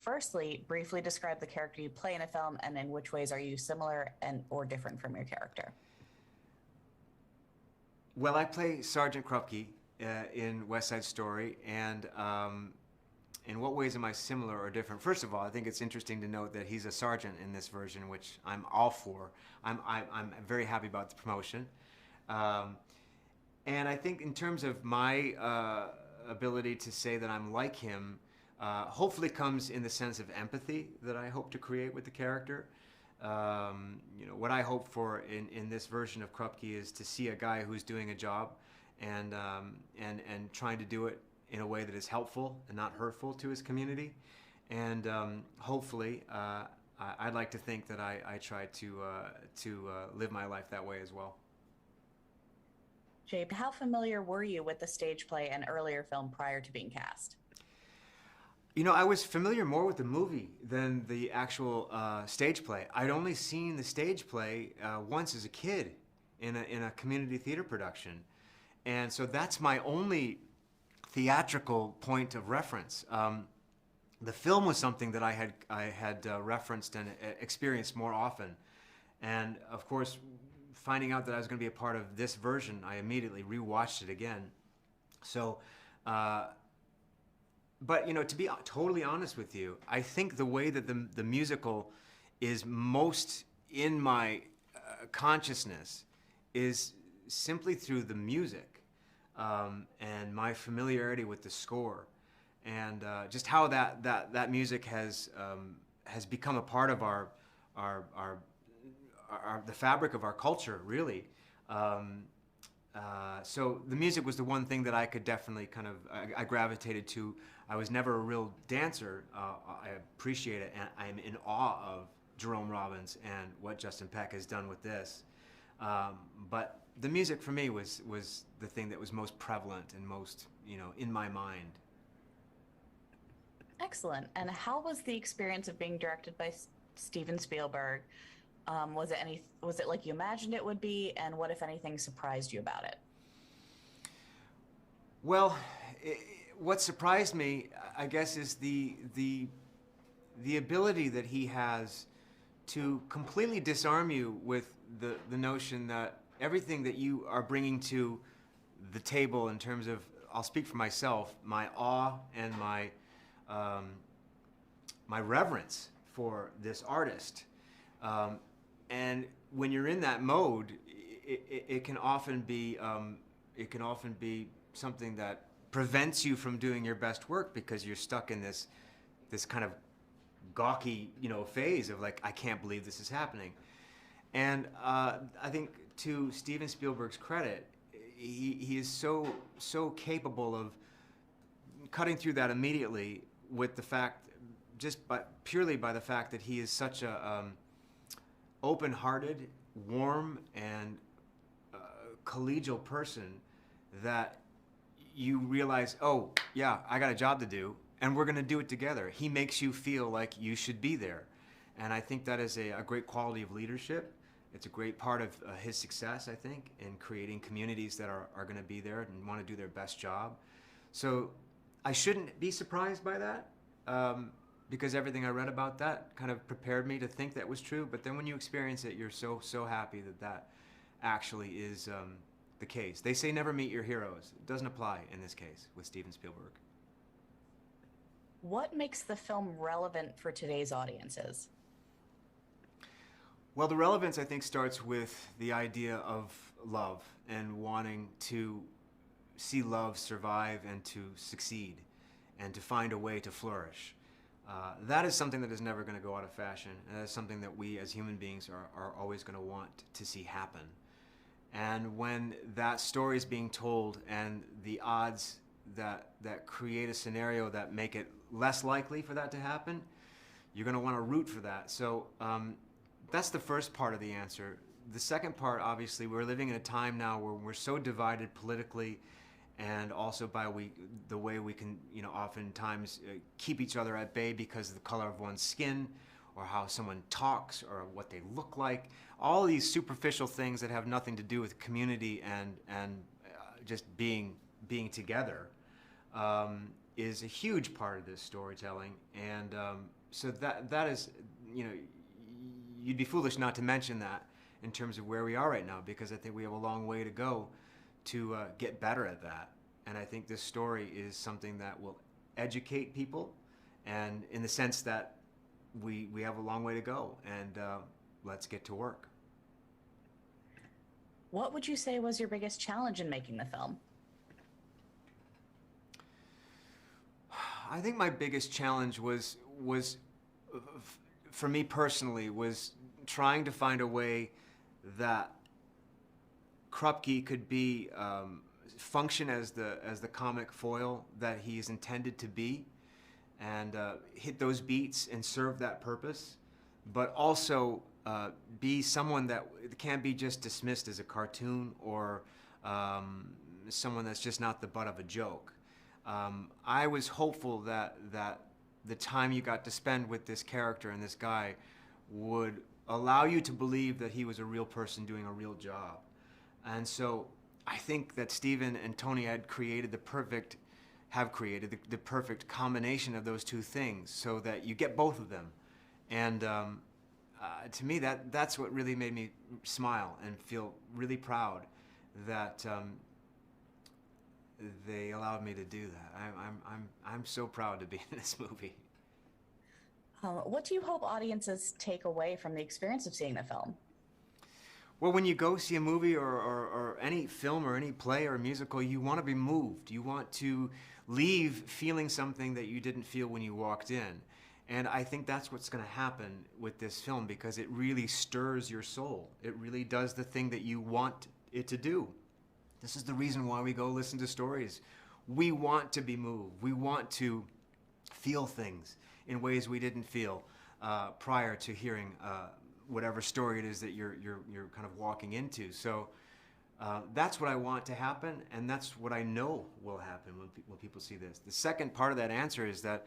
firstly, briefly describe the character you play in a film and in which ways are you similar and or different from your character? Well, I play Sergeant Krupke in West Side Story, and in what ways am I similar or different? First of all, I think it's interesting to note that he's a sergeant in this version, which I'm all for. I'm very happy about the promotion. Um, and I think in terms of my ability to say that I'm like him, hopefully comes in the sense of empathy that I hope to create with the character. What I hope for in this version of Krupke is to see a guy who's doing a job and trying to do it in a way that is helpful and not hurtful to his community. And hopefully, I'd like to think that I try to live my life that way as well. Jabe, how familiar were you with the stage play and earlier film prior to being cast? I was familiar more with the movie than the actual stage play. I'd only seen the stage play once as a kid in a community theater production. And so that's my only theatrical point of reference. The film was something that I had referenced and experienced more often. And of course, finding out that I was going to be a part of this version, I immediately rewatched it again. So, but to be totally honest with you, I think the way that the musical is most in my consciousness is simply through the music and my familiarity with the score, and just how that music has become a part of the fabric of our culture, really. So the music was the one thing that I could definitely I gravitated to. I was never a real dancer. I appreciate it, and I'm in awe of Jerome Robbins and what Justin Peck has done with this. But the music for me was the thing that was most prevalent and most, in my mind. Excellent. And how was the experience of being directed by Steven Spielberg? Was it like you imagined it would be, and what, if anything, surprised you about it? Well, what surprised me, I guess, is the ability that he has to completely disarm you with the notion that everything that you are bringing to the table in terms of, I'll speak for myself, my awe and my reverence for this artist. And when you're in that mode, it can often be something that prevents you from doing your best work because you're stuck in this kind of gawky phase of like, I can't believe this is happening. And I think to Steven Spielberg's credit, he is so capable of cutting through that immediately with the fact, purely by the fact that he is such a open-hearted, warm, and collegial person that you realize, oh, yeah, I got a job to do, and we're going to do it together. He makes you feel like you should be there. And I think that is a great quality of leadership. It's a great part of his success, I think, in creating communities that are going to be there and want to do their best job. So I shouldn't be surprised by that. Because everything I read about that kind of prepared me to think that was true. But then when you experience it, you're so happy that actually is the case. They say never meet your heroes. It doesn't apply in this case with Steven Spielberg. What makes the film relevant for today's audiences? Well, the relevance, I think, starts with the idea of love and wanting to see love survive and to succeed and to find a way to flourish. That is something that is never going to go out of fashion, and that is something that we as human beings are always going to want to see happen. And when that story is being told and the odds that create a scenario that make it less likely for that to happen, you're going to want to root for that. So that's the first part of the answer. The second part, obviously, we're living in a time now where we're so divided politically and also by the way we can, oftentimes keep each other at bay because of the color of one's skin or how someone talks or what they look like. All these superficial things that have nothing to do with community and just being together. is a huge part of this storytelling, and so that is, you know, you'd be foolish not to mention that in terms of where we are right now, because I think we have a long way to go to get better at that. And I think this story is something that will educate people, and in the sense that we have a long way to go, and let's get to work. What would you say was your biggest challenge in making the film? I think my biggest challenge was for me personally was trying to find a way that Krupke could be function as the comic foil that he is intended to be, and hit those beats and serve that purpose, but also be someone that can't be just dismissed as a cartoon, or someone that's just not the butt of a joke. I was hopeful that the time you got to spend with this character and this guy would allow you to believe that he was a real person doing a real job. And so I think that Steven and Tony have created the perfect combination of those two things, so that you get both of them. And to me, that's what really made me smile and feel really proud that they allowed me to do that. I'm so proud to be in this movie. What do you hope audiences take away from the experience of seeing the film? Well, when you go see a movie or any film or any play or musical, you want to be moved. You want to leave feeling something that you didn't feel when you walked in. And I think that's what's going to happen with this film, because it really stirs your soul. It really does the thing that you want it to do. This is the reason why we go listen to stories. We want to be moved. We want to feel things in ways we didn't feel prior to hearing whatever story it is that you're kind of walking into. So that's what I want to happen, and that's what I know will happen when people see this. The second part of that answer is that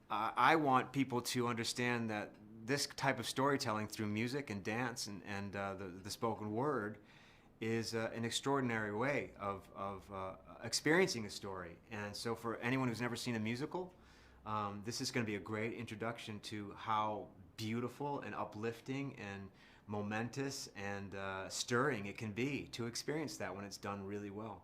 I want people to understand that this type of storytelling through music and dance and the spoken word is an extraordinary way of experiencing a story. And so for anyone who's never seen a musical, this is going to be a great introduction to how beautiful and uplifting and momentous and stirring it can be to experience that when it's done really well.